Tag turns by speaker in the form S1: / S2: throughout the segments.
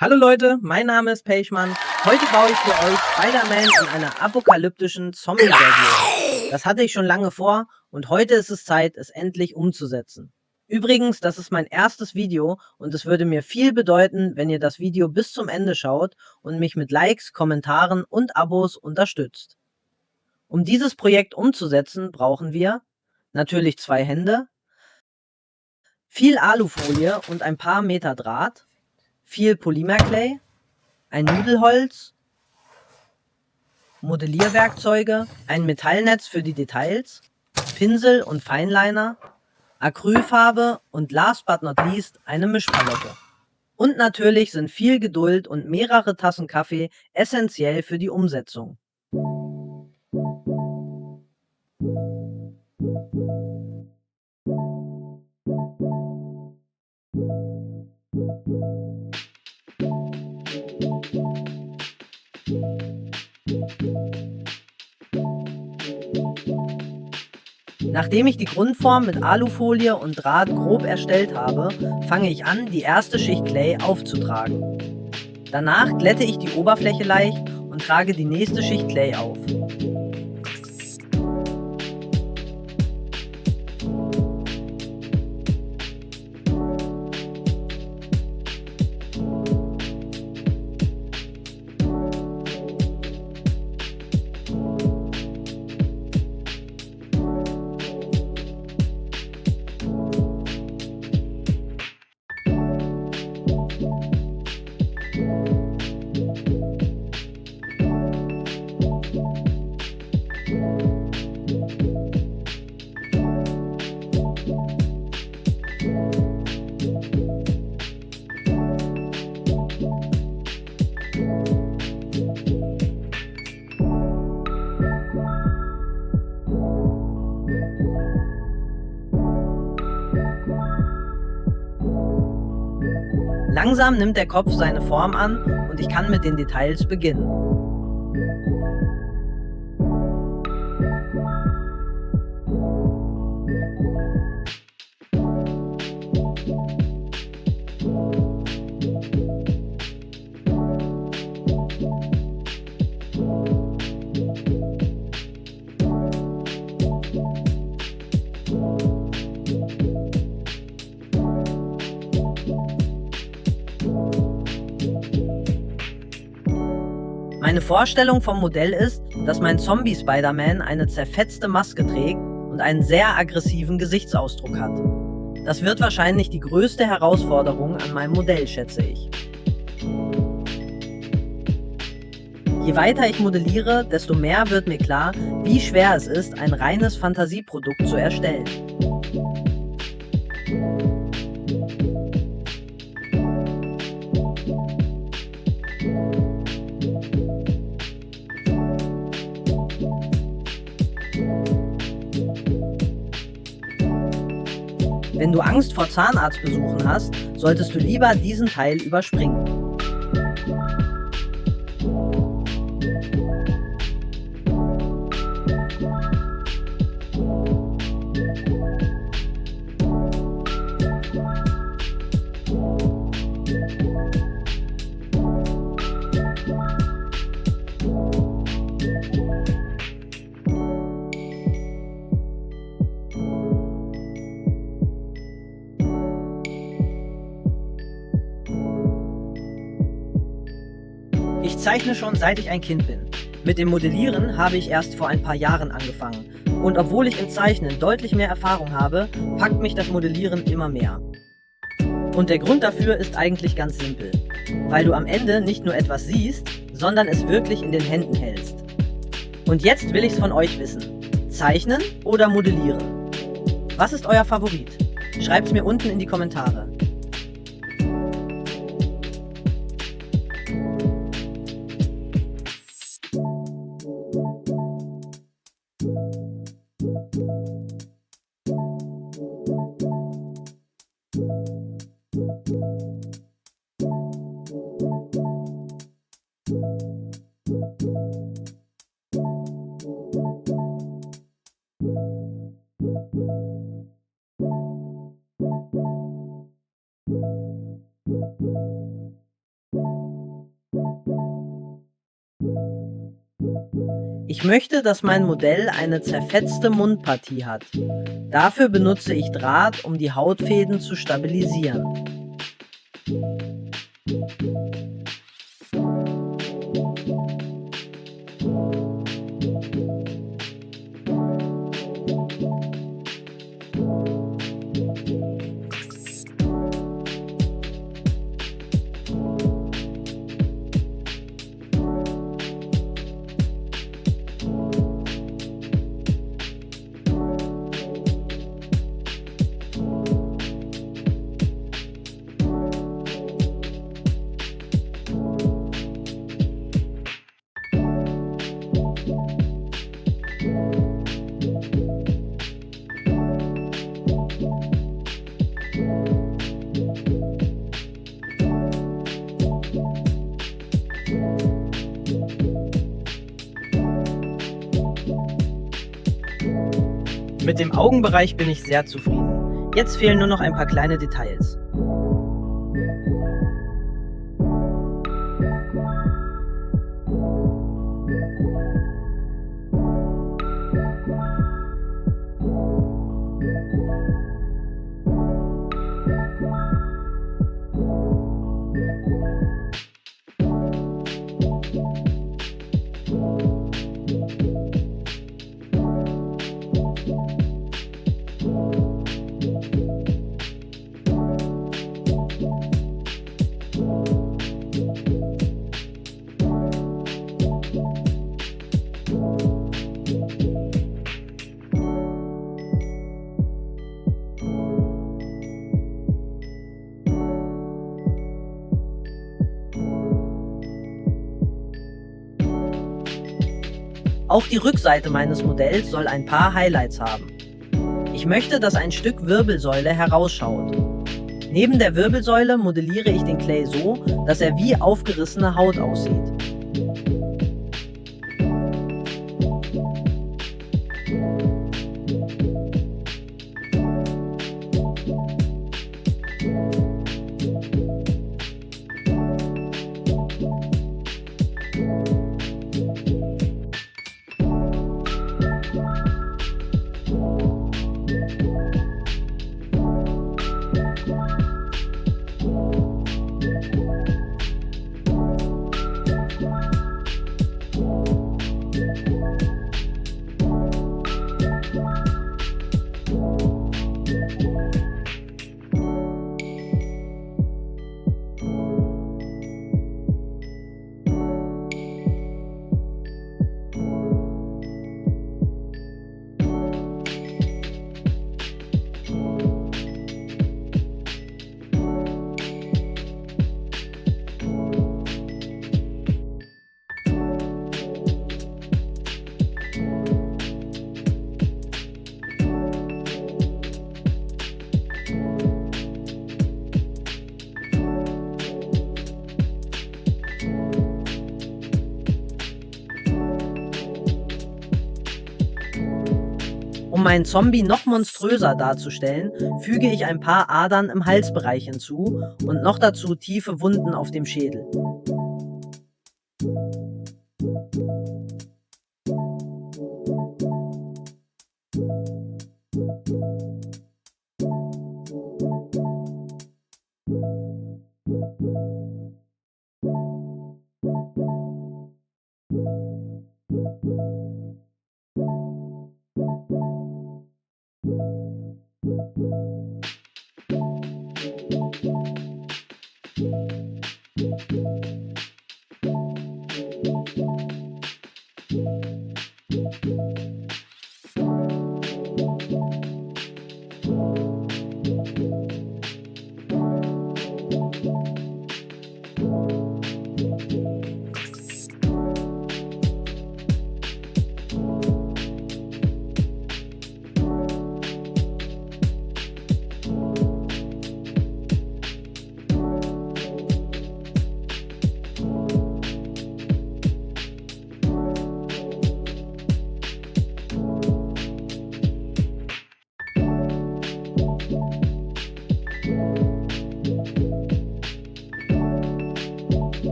S1: Hallo Leute, mein Name ist Peichmann. Heute baue ich für euch Spider-Man in einer apokalyptischen Zombie-Version. Das hatte ich schon lange vor und heute ist es Zeit, es endlich umzusetzen. Übrigens, das ist mein erstes Video und es würde mir viel bedeuten, wenn ihr das Video bis zum Ende schaut und mich mit Likes, Kommentaren und Abos unterstützt. Um dieses Projekt umzusetzen, brauchen wir natürlich 2 Hände, viel Alufolie und ein paar Meter Draht, viel Polymerclay, ein Nudelholz, Modellierwerkzeuge, ein Metallnetz für die Details, Pinsel und Feinliner, Acrylfarbe und last but not least eine Mischpalette. Und natürlich sind viel Geduld und mehrere Tassen Kaffee essentiell für die Umsetzung. Nachdem ich die Grundform mit Alufolie und Draht grob erstellt habe, fange ich an, die erste Schicht Clay aufzutragen. Danach glätte ich die Oberfläche leicht und trage die nächste Schicht Clay auf. Langsam nimmt der Kopf seine Form an und ich kann mit den Details beginnen. Meine Vorstellung vom Modell ist, dass mein Zombie-Spider-Man eine zerfetzte Maske trägt und einen sehr aggressiven Gesichtsausdruck hat. Das wird wahrscheinlich die größte Herausforderung an meinem Modell, schätze ich. Je weiter ich modelliere, desto mehr wird mir klar, wie schwer es ist, ein reines Fantasieprodukt zu erstellen. Wenn du Angst vor Zahnarztbesuchen hast, solltest du lieber diesen Teil überspringen. Ich zeichne schon seit ich ein Kind bin. Mit dem Modellieren habe ich erst vor ein paar Jahren angefangen. Und obwohl ich im Zeichnen deutlich mehr Erfahrung habe, packt mich das Modellieren immer mehr. Und der Grund dafür ist eigentlich ganz simpel. Weil du am Ende nicht nur etwas siehst, sondern es wirklich in den Händen hältst. Und jetzt will ich's von euch wissen. Zeichnen oder modellieren? Was ist euer Favorit? Schreibt's mir unten in die Kommentare. Ich möchte, dass mein Modell eine zerfetzte Mundpartie hat. Dafür benutze ich Draht, um die Hautfäden zu stabilisieren. Mit dem Augenbereich bin ich sehr zufrieden. Jetzt fehlen nur noch ein paar kleine Details. Auch die Rückseite meines Modells soll ein paar Highlights haben. Ich möchte, dass ein Stück Wirbelsäule herausschaut. Neben der Wirbelsäule modelliere ich den Clay so, dass er wie aufgerissene Haut aussieht. Um meinen Zombie noch monströser darzustellen, füge ich ein paar Adern im Halsbereich hinzu und noch dazu tiefe Wunden auf dem Schädel.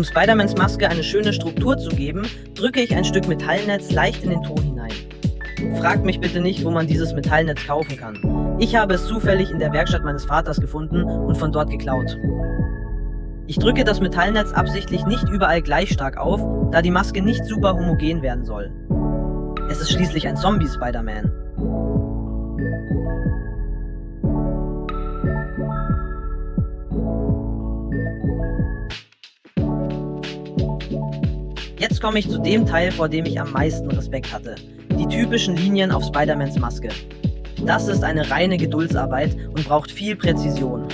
S1: Um Spider-Mans Maske eine schöne Struktur zu geben, drücke ich ein Stück Metallnetz leicht in den Ton hinein. Fragt mich bitte nicht, wo man dieses Metallnetz kaufen kann. Ich habe es zufällig in der Werkstatt meines Vaters gefunden und von dort geklaut. Ich drücke das Metallnetz absichtlich nicht überall gleich stark auf, da die Maske nicht super homogen werden soll. Es ist schließlich ein Zombie-Spider-Man. Jetzt komme ich zu dem Teil, vor dem ich am meisten Respekt hatte. Die typischen Linien auf Spider-Mans Maske. Das ist eine reine Geduldsarbeit und braucht viel Präzision.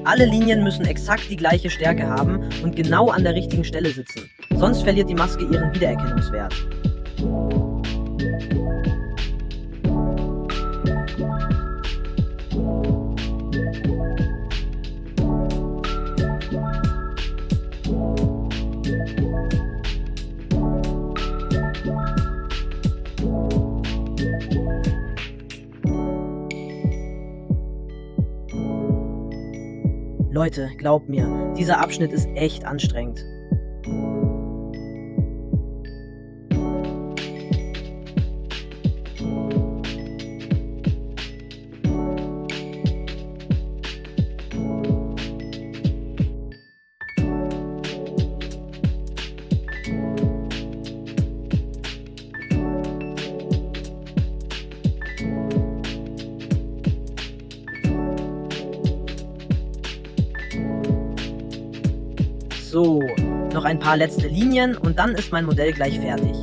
S1: Alle Linien müssen exakt die gleiche Stärke haben und genau an der richtigen Stelle sitzen. Sonst verliert die Maske ihren Wiedererkennungswert. Leute, glaubt mir, dieser Abschnitt ist echt anstrengend. So, noch ein paar letzte Linien und dann ist mein Modell gleich fertig.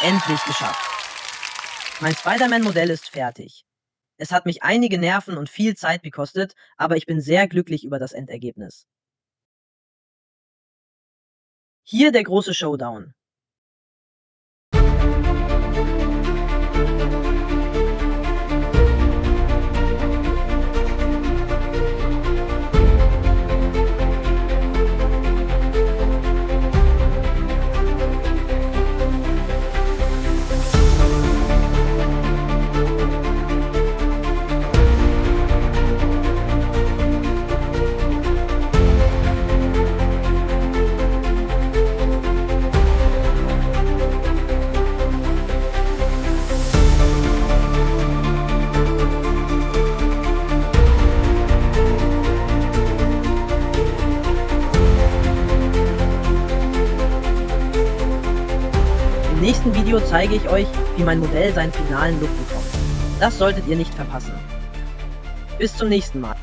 S1: Endlich geschafft! Mein Spider-Man-Modell ist fertig. Es hat mich einige Nerven und viel Zeit gekostet, aber ich bin sehr glücklich über das Endergebnis. Hier der große Showdown. Im nächsten Video zeige ich euch, wie mein Modell seinen finalen Look bekommt. Das solltet ihr nicht verpassen. Bis zum nächsten Mal.